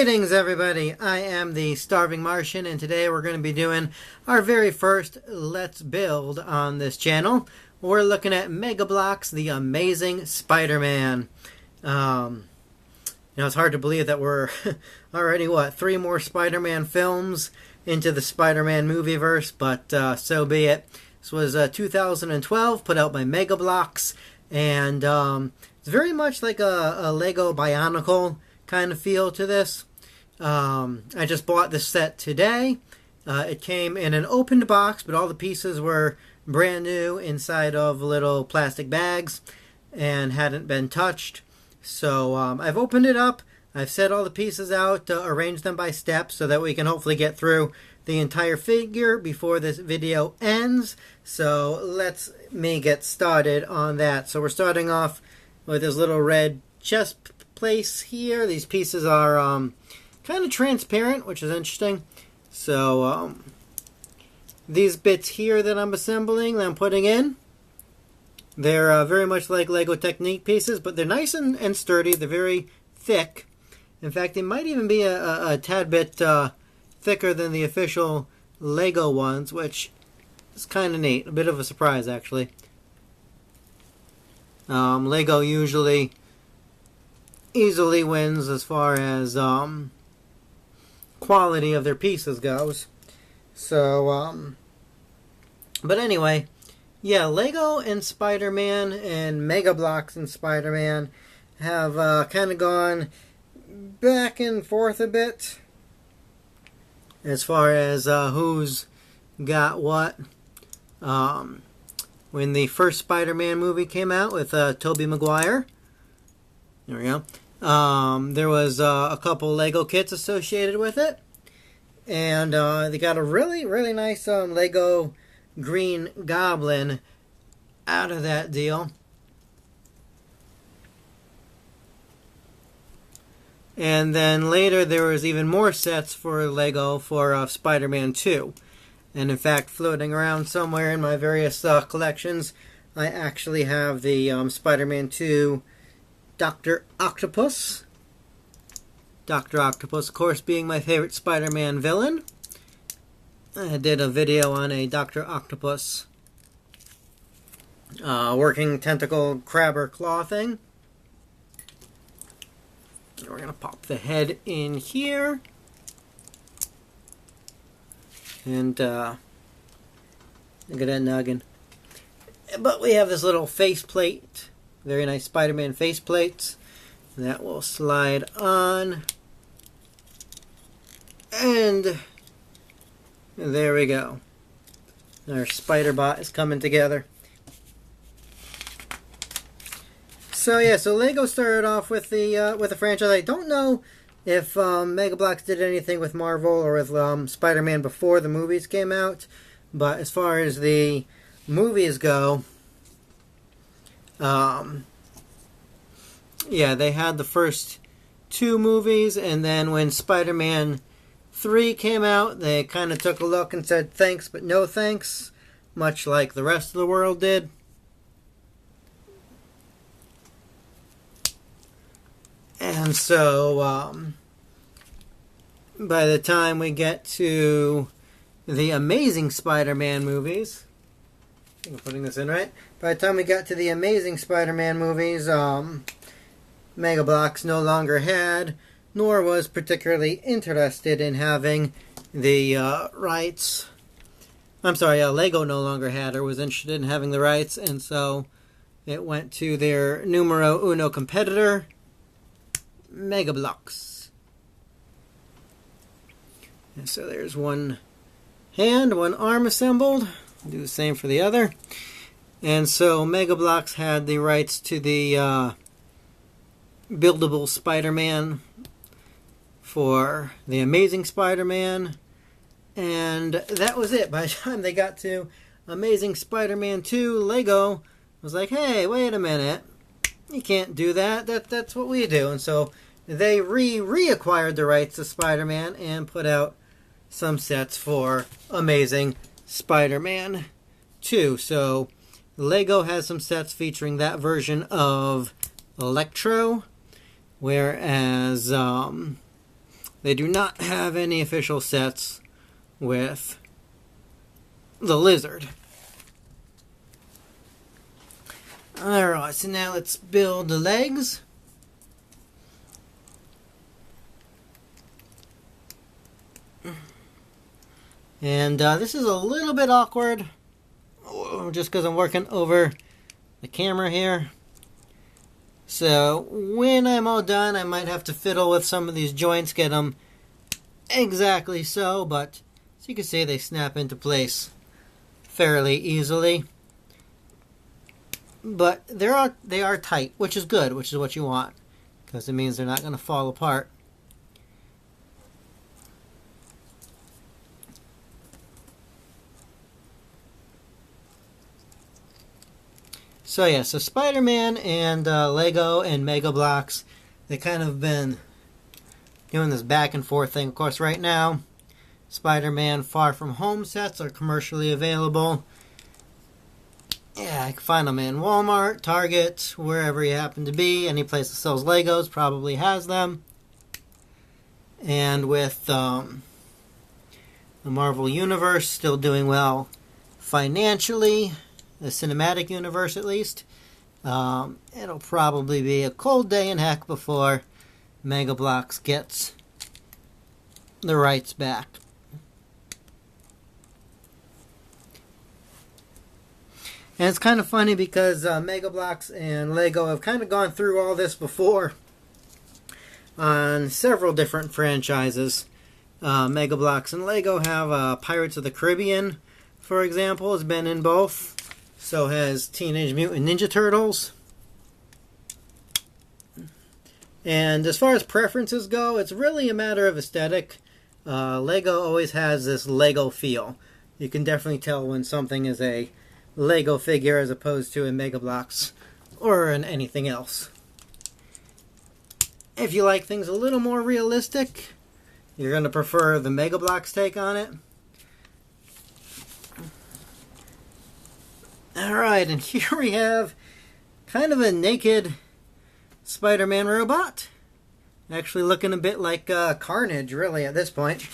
Greetings everybody, I am the Starving Martian and today we're going to be doing our very first Let's Build on this channel. We're looking at Mega Bloks, the Amazing Spider-Man. It's hard to believe that we're already, 3 more Spider-Man films into the Spider-Man movieverse, but so be it. This was 2012, put out by Mega Bloks, and it's very much like a Lego Bionicle kind of feel to this. I just bought this set today. It came in an opened box, but all the pieces were brand new inside of little plastic bags and hadn't been touched. So I've opened it up. I've set all the pieces out, arranged them by steps so that we can hopefully get through the entire figure before this video ends. So let's get started on that. So we're starting off with this little red chest place here. These pieces are kind of transparent, which is interesting. So these bits here that I'm assembling, that I'm putting in, they're very much like Lego Technique pieces, but they're nice and sturdy. They're very thick. In fact, they might even be a tad bit thicker than the official Lego ones, which is kind of neat. A bit of a surprise, actually. Lego usually easily wins as far as quality of their pieces goes. So, but anyway, yeah, Lego and Spider-Man and Mega Bloks and Spider-Man have kind of gone back and forth a bit as far as who's got what. When the first Spider-Man movie came out with Tobey Maguire, there we go. There was a couple Lego kits associated with it. And they got a really, really nice Lego Green Goblin out of that deal. And then later there was even more sets for Lego for Spider-Man 2. And in fact, floating around somewhere in my various collections, I actually have the Spider-Man 2 Dr. Octopus. Dr. Octopus, of course, being my favorite Spider-Man villain. I did a video on a Dr. Octopus working tentacle crabber claw thing. We're going to pop the head in here. And look at that noggin. But we have this little faceplate. Very nice Spider-Man faceplates. That will slide on. And there we go. Our Spiderbot is coming together. So yeah, so Lego started off with the franchise. I don't know if Mega Bloks did anything with Marvel or with Spider-Man before the movies came out, but as far as the movies go, yeah, they had the first 2 movies, and then when Spider-Man 3 came out, they kind of took a look and said thanks but no thanks, much like the rest of the world did. And so, by the time we get to the Amazing Spider-Man movies, I think I'm putting this in right. By the time we got to the Amazing Spider-Man movies, Mega Bloks no longer had, nor was particularly interested in having the rights. I'm sorry, Lego no longer had or was interested in having the rights, and so it went to their numero uno competitor, Mega Bloks. And so there's one hand, one arm assembled. Do the same for the other. And so Mega Bloks had the rights to the buildable Spider-Man for the Amazing Spider-Man. And that was it. By the time they got to Amazing Spider-Man 2, Lego was like, hey, wait a minute. You can't do that. That's what we do. And so they reacquired the rights to Spider-Man and put out some sets for Amazing Spider-Man 2. So Lego has some sets featuring that version of Electro, whereas They do not have any official sets with the lizard. Alright, so now let's build the legs. And this is a little bit awkward, just because I'm working over the camera here. So when I'm all done, I might have to fiddle with some of these joints, get them exactly so, but as you can see, they snap into place fairly easily. But they are tight, which is good, which is what you want, because it means they're not going to fall apart. So yeah, so Spider-Man and Lego and Mega Bloks, they kind of been doing this back and forth thing. Of course, right now, Spider-Man Far From Home sets are commercially available. Yeah, I can find them in Walmart, Target, wherever you happen to be. Any place that sells Legos probably has them. And with the Marvel Universe still doing well financially, the cinematic universe at least, it'll probably be a cold day in heck before Mega Bloks gets the rights back. And it's kind of funny because Mega Bloks and Lego have kind of gone through all this before on several different franchises. Mega Bloks and Lego have Pirates of the Caribbean, for example, has been in both. So has Teenage Mutant Ninja Turtles. And as far as preferences go, it's really a matter of aesthetic. Lego always has this Lego feel. You can definitely tell when something is a Lego figure as opposed to a Mega Bloks or an anything else. If you like things a little more realistic, you're going to prefer the Mega Bloks take on it. Alright, and here we have kind of a naked Spider-Man robot. Actually looking a bit like Carnage, really, at this point.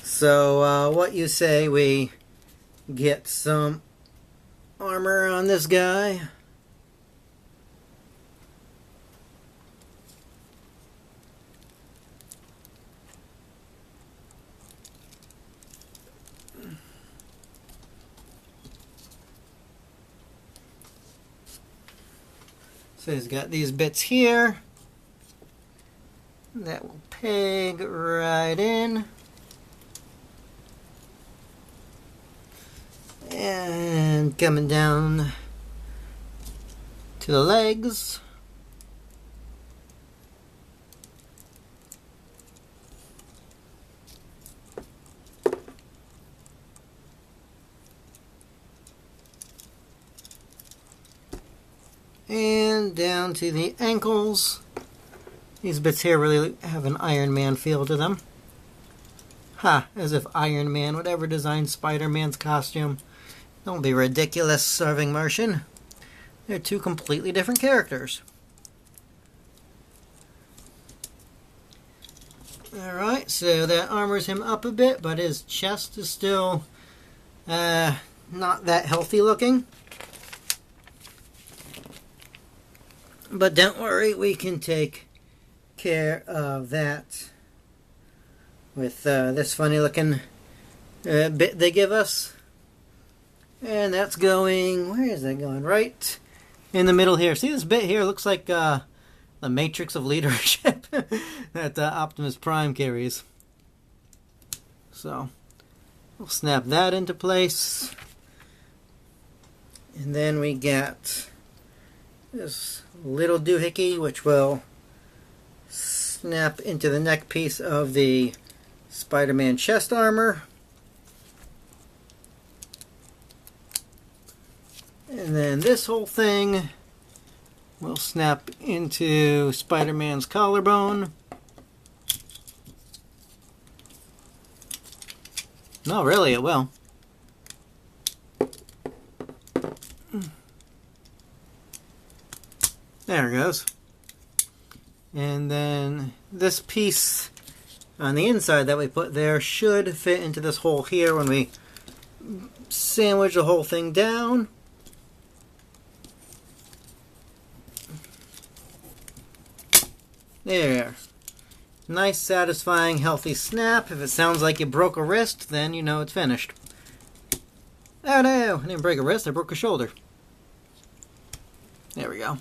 So, what you say we get some armor on this guy? So he's got these bits here that will peg right in. And coming down to the legs. And down to the ankles. These bits here really have an Iron Man feel to them. Ha, as if Iron Man would ever design Spider-Man's costume. Don't be ridiculous, Serving Martian. They're two completely different characters. Alright, so that armors him up a bit, but his chest is still not that healthy looking. But don't worry, we can take care of that with this funny looking bit they give us. And that's going, where is that going? Right in the middle here. See this bit here looks like the matrix of leadership that Optimus Prime carries. So we'll snap that into place. And then we get this little doohickey, which will snap into the neck piece of the Spider-Man chest armor. And then this whole thing will snap into Spider-Man's collarbone. No, really, it will. There it goes. And then this piece on the inside that we put there should fit into this hole here when we sandwich the whole thing down. There. Nice, satisfying, healthy snap. If it sounds like you broke a wrist, then you know it's finished. Oh no, I didn't break a wrist, I broke a shoulder. There we go.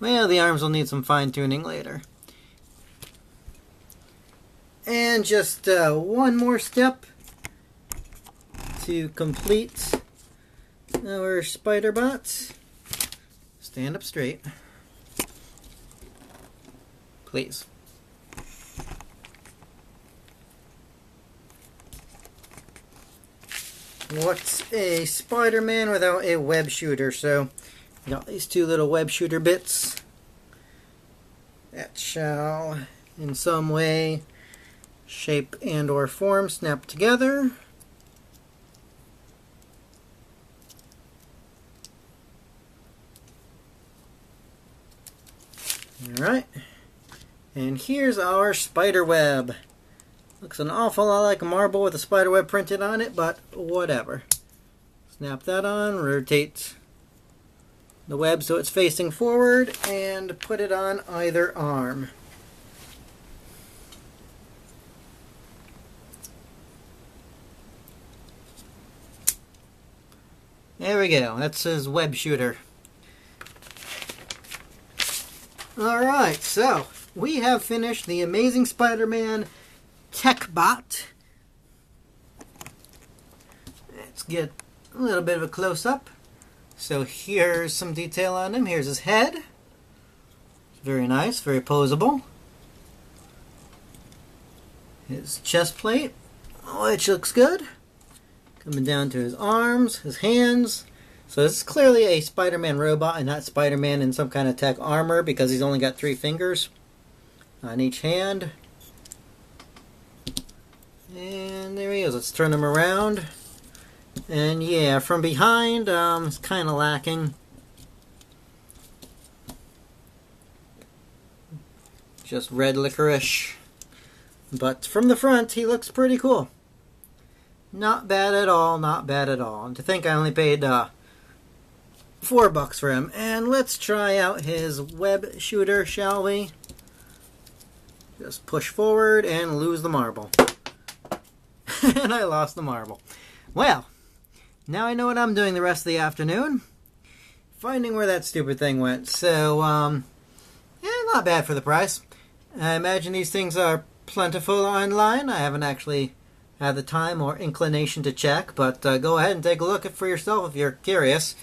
Well, the arms will need some fine-tuning later. And just one more step to complete our Spiderbot. Stand up straight. Please. What's a Spider-Man without a web shooter? So, we got these two little web shooter bits that shall, in some way, shape and or form, snap together. Alright, and here's our spider web. Looks an awful lot like a marble with a spider web printed on it, but whatever. Snap that on, rotate the web so it's facing forward, and put it on either arm. There we go, that's his web shooter. Alright, so we have finished the Amazing Spider-Man Techbot. Let's get a little bit of a close-up. So here's some detail on him. Here's his head. Very nice, very posable. His chest plate, which looks good. Coming down to his arms, his hands. So this is clearly a Spider-Man robot and not Spider-Man in some kind of tech armor because he's only got 3 fingers on each hand. And there he is. Let's turn him around. And yeah, from behind, it's kind of lacking. Just red licorice. But from the front, he looks pretty cool. Not bad at all, not bad at all. And to think I only paid $4 for him. And let's try out his web shooter, shall we? Just push forward and lose the marble. And I lost the marble. Well, now I know what I'm doing the rest of the afternoon. Finding where that stupid thing went. So, yeah, not bad for the price. I imagine these things are plentiful online. I haven't actually had the time or inclination to check, but go ahead and take a look at it for yourself if you're curious.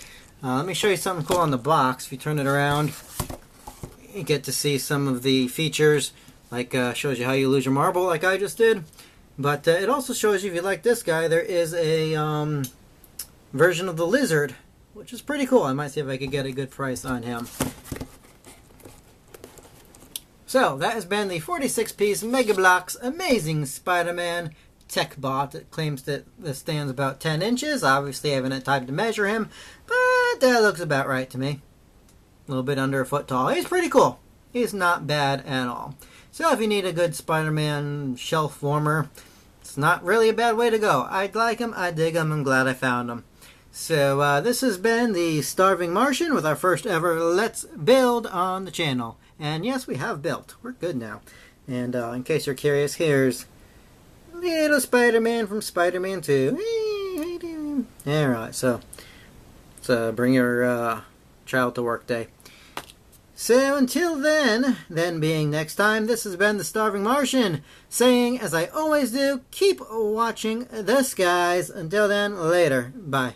Let me show you something cool on the box. If you turn it around, you get to see some of the features, like shows you how you lose your marble like I just did. But it also shows you, if you like this guy, there is a version of the lizard, which is pretty cool. I might see if I could get a good price on him. So, that has been the 46-piece Mega Bloks Amazing Spider-Man Techbot. It claims that this stands about 10 inches. Obviously, I haven't had time to measure him, but that looks about right to me. A little bit under a foot tall. He's pretty cool. He's not bad at all. So if you need a good Spider-Man shelf warmer, it's not really a bad way to go. I like him, I dig him, I'm glad I found him. So this has been the Starving Martian with our first ever Let's Build on the channel. And yes, we have built. We're good now. And in case you're curious, here's little Spider-Man from Spider-Man 2. Hey, how you doing? Alright, so bring your child to work day. So until then being next time, this has been the Starving Martian, saying, as I always do, keep watching the skies. Until then, later. Bye.